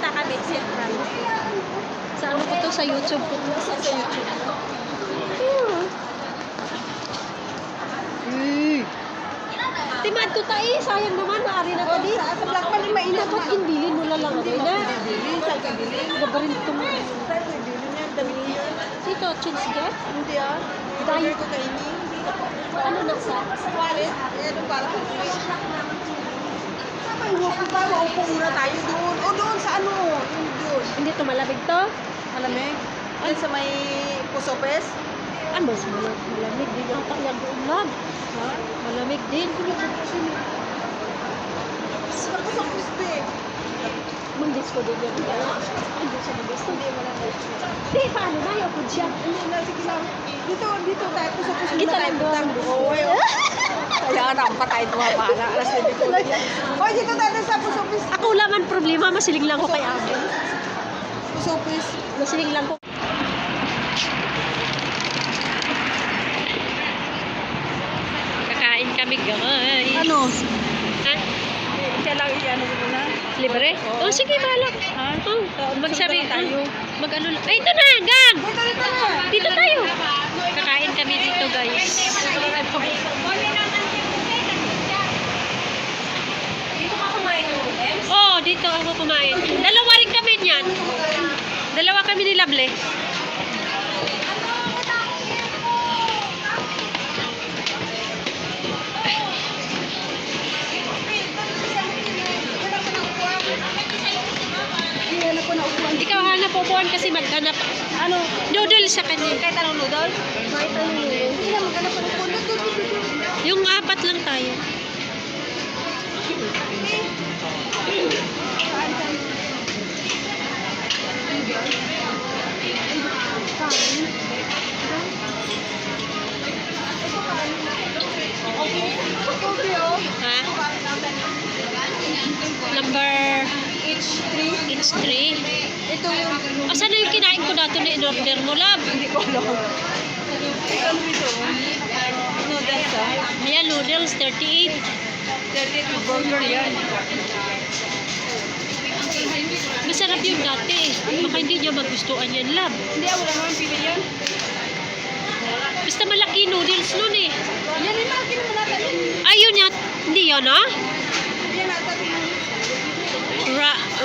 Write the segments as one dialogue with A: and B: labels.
A: pupunta kami, Central. Sa ano ko to? Sa YouTube ko. Sa YouTube. Timad to tayo, sayang naman, naari na tadi.
B: Sa black pa ni mainit.
A: Dapat inbilin mo na lang na.
B: Bibili, sa bibili.
A: Gabarin ito mo.
B: Sa bibili niya, dami niya.
A: Dito, cheese get?
B: Hindi ah.
A: Dahil
B: Ko kainin.
A: ano na sa?
B: Wallet. Ano para sa Ay, huwag ko ba? Maupo muna tayo doon. O doon sa ano? Doon.
A: Hindi to malamig to?
B: Malamig. Ay, sa may pusopes.
A: Ano mas malamig din yata yan doon lang.
B: Ha?
A: Malamig din.
B: Sa pusopes din.
A: Manggis ko din yan. Hindi siya manggis ko.
B: Hindi mo lang tayo.
A: Hindi, paano na yung food siya?
B: Hindi na, sige lang. Dito tayo. Pusopes
A: Dito
B: muna tayo.
A: lang doon.
B: Oo, kaya nampa tayo tumapala. Alas 9 ko lang yan. O, dito tayo sa pusopes.
A: Ako lang ang problema, masiling lang ko kay Ate.
B: Pusopes.
A: Masiling lang ko. Kakain kami, guys.
B: Ano?
A: Ha?
B: Kaya lang ano mo na?
A: Libre?
B: Oo.
A: Oh, sige, bahala.
B: Ha?
A: Oh, magsabi
B: Sundan tayo.
A: Mag-ano lang. Ay, ito na, gang!
B: Dito na.
A: Dito tayo. Kakain kami dito, guys. Oh, dito ako kumain. Dalawa rin kami niyan. Dalawa kami ni Lovely. Ikaw hanap upuan kasi maghanap.
B: Ano?
A: Noodle sa kanya.
B: Kahit anong noodle?
A: Kahit ano noodle.
B: Hindi na maghanap pa ng puno.
A: Yung apat lang tayo. Ha? Number
B: H3.
A: it's 3.
B: Ito yung...
A: Asan na yung kinain ko dito na in-order mo, love?
B: Hindi ko alam. Ano ito? Noodles ah.
A: Yan, noodles, 38.
B: 38 burger yan.
A: Masarap yung dati. Baka hindi niya magustuhan yan, love.
B: Hindi ah, wala naman pili yan.
A: Basta malaki noodles nun eh.
B: Yan yung malaki naman natin.
A: Ayun yan. Hindi yan, ha?
B: Yan natin.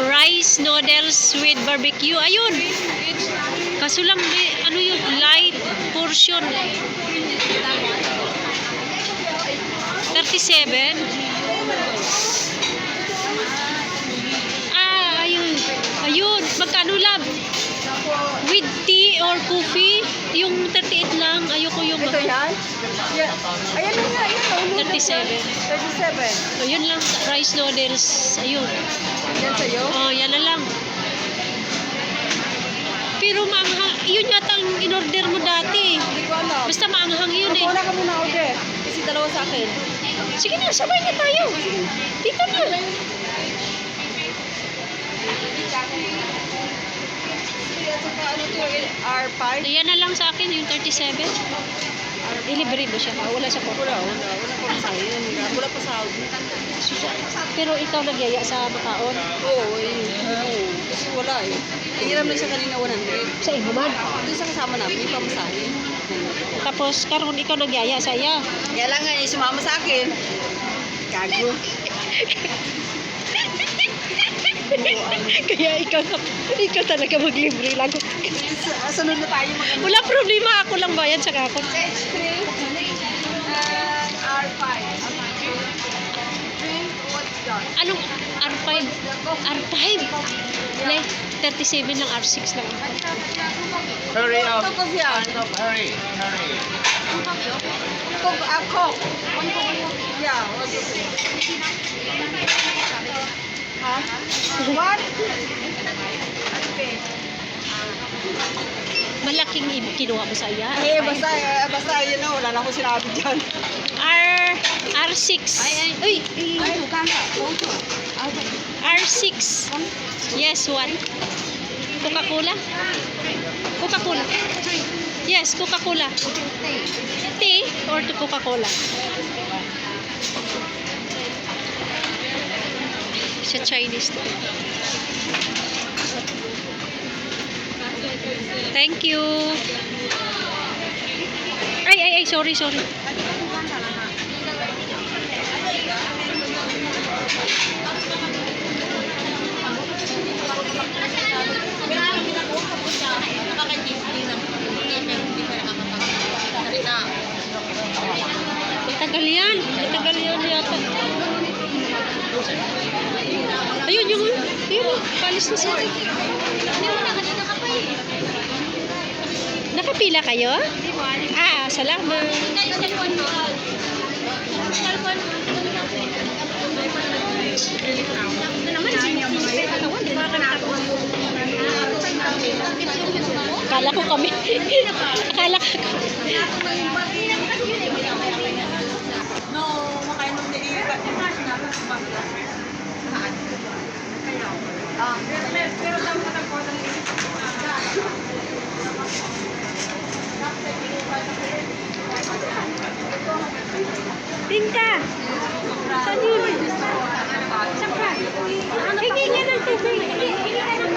A: Rice noodles with barbecue. Ayun. Kaso lang, may, ano yung light portion. 37. Ah, ayun. Ayun. Magkano, love? With tea or coffee? Yung 38 lang. Ayoko yung...
B: Ito yan? Yeah. Ayan na nga, yan.
A: 37.
B: 37.
A: So, yun lang. Rice noodles. Ayun.
B: Yan sa'yo?
A: Oh, yan na lang. Pero maanghang, yun yata ang in-order mo dati.
B: Hindi ko alam.
A: Basta maanghang yun eh.
B: Wala ka muna order. Kasi dalawa sa akin.
A: Sige na, sabay na tayo. Dito na.
B: At saka ano to, R5?
A: Yan na lang sa akin, yung 37. Delivery mo siya. Wala siya po.
B: Wala pa sa akin. Wala pa sa akin.
A: Pero ikaw nagyaya sa makaon.
B: Oo, oo. Kasi wala eh. Hiram na siya kanina 100.
A: Sa iba man.
B: Doon sa kasama namin, pamasahin.
A: Tapos, karon ikaw nagyaya sa iya.
B: Kaya lang nga, sumama sa akin. Gago.
A: Kaya ikaw talaga maglibre lang.
B: Sunod na tayo mag-ano.
A: Wala problema, ako lang bayad sa kakon.
B: H3 and R5. What's that?
A: Anong R5? R5? Le, 37 lang, R6 lang.
C: Hurry up.
B: Ito kasi yan.
C: Hurry.
B: Coke, Coke. Yeah, what's it? Ha? What?
A: Malaking kinuha mo sa iya.
B: Eh, basta yun na, wala na akong sinabi dyan.
A: R6. Uy, R6. Yes, one. Coca-Cola? Coca-Cola. Yes, Coca-Cola. Tea or to Coca-Cola? Sa Chinese to. Thank you. Ay, sorry. Matagal yan yata. Ayun, palis na siya. Nakapila kayo? Salamat. Akala ko kami. Akala ko.
B: No, makainom na iibat yung mas na. Pero dapat ako na
A: Tingka! Saan yun? Saan ka? Hingi nga ng tubig. Hingi ka ng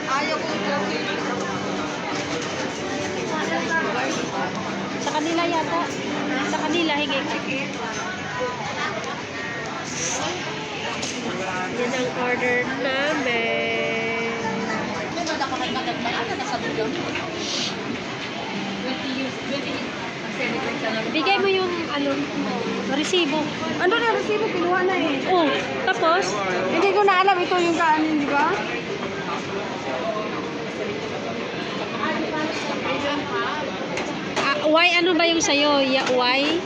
B: ayaw ko yung
A: Sa kanila yata. Sa kanila, higit. Yan ang order namin. Bigay mo yung resibo.
B: Ano na, resibo, kinuha na eh.
A: Oh, tapos?
B: Hindi ko na alam, ito yung kanin, di ba?
A: Why ano ba yung sa'yo? Why?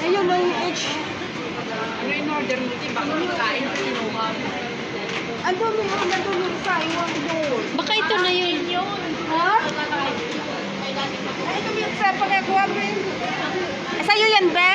B: Ayun, yung H. Ano yung order mo, di ba? Kami kain, kinuha. Ando, may sa iwan doon.
A: Baka ito na yun.
B: Ha? Ay, ito yung sa pagkakuha mo yun. Sa'yo yan, be?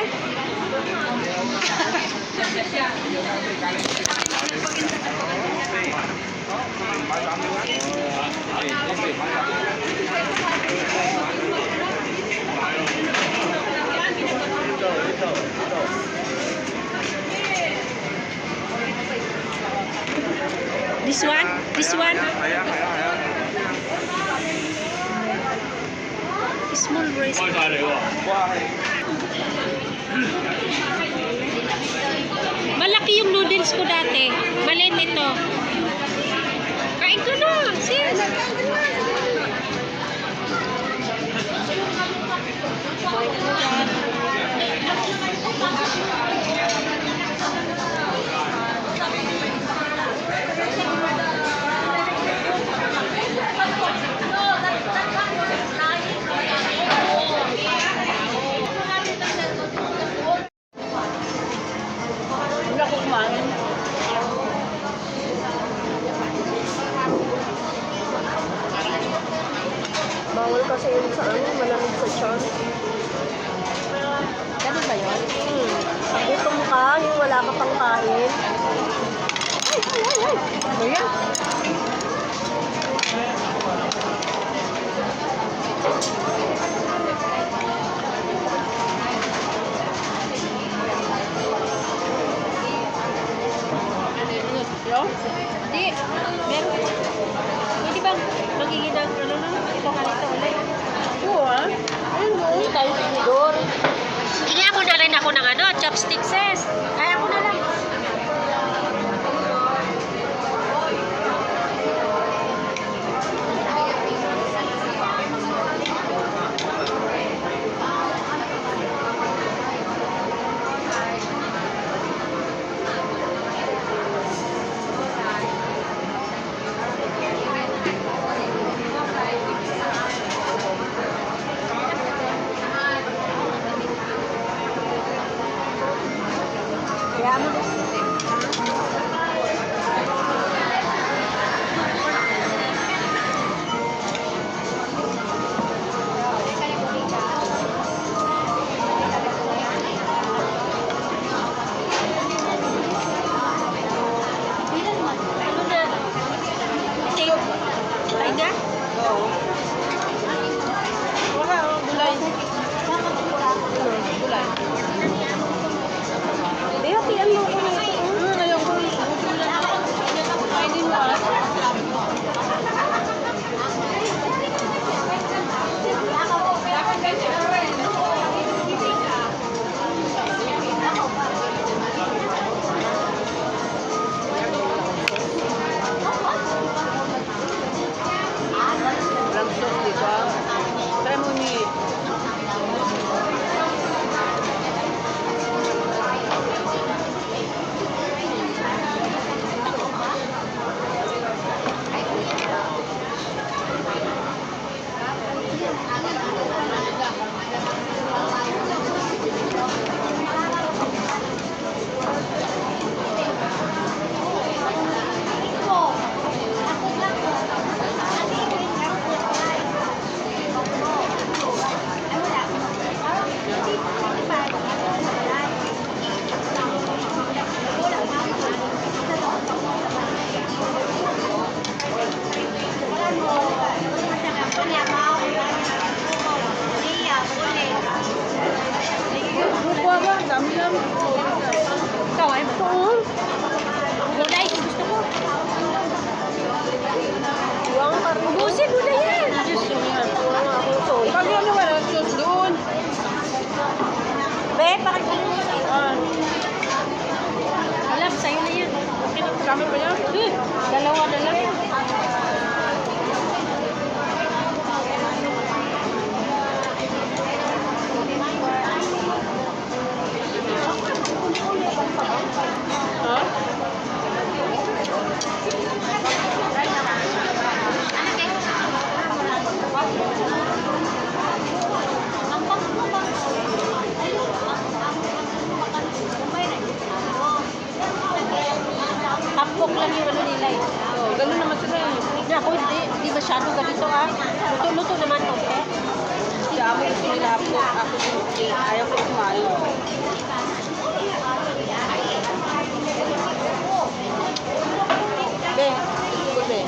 A: This one? This one? Small rice. Malaki yung noodles ko dati. Maliit ito. Kain ko na. Sis.
B: Wala ko kumain. Bawal kasi yun sa malamig sa tiyan. Ganun ba yun? Pag gutom ka, yung wala ka pang kain. Ay! Ano yan?
A: Hindi. Meron. Pwede bang magiging ng ito kanito ulit?
B: Oo ah. Ayun mo. Hindi tayo sinidor.
A: Kaya mo na rin ako ng chopsticks sis. Kaya ko na lang. masyado ganito ah. Luto-luto naman to, eh.
B: Sa amin gusto nila ako ayaw ko kumain. Be, gusto be.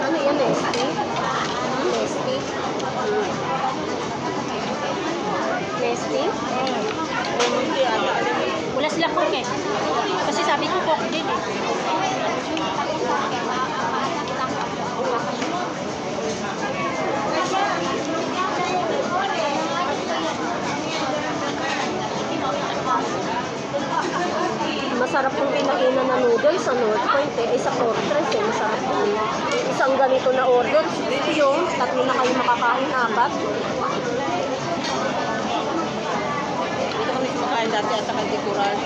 A: Ano yan, Nesty? Nesty? Nesty?
B: Hindi, alam mo.
A: Wala silang coke eh. Kasi sabi ko coke din eh. Masarap yung pinainan na noodles sa North Point eh. Ay sa Fortress eh. Masarap yun. Isang ganito na order. Yung tatlo na kayo makakain, apat.
B: Dito kami kumakain dati at sa Kaldikuran.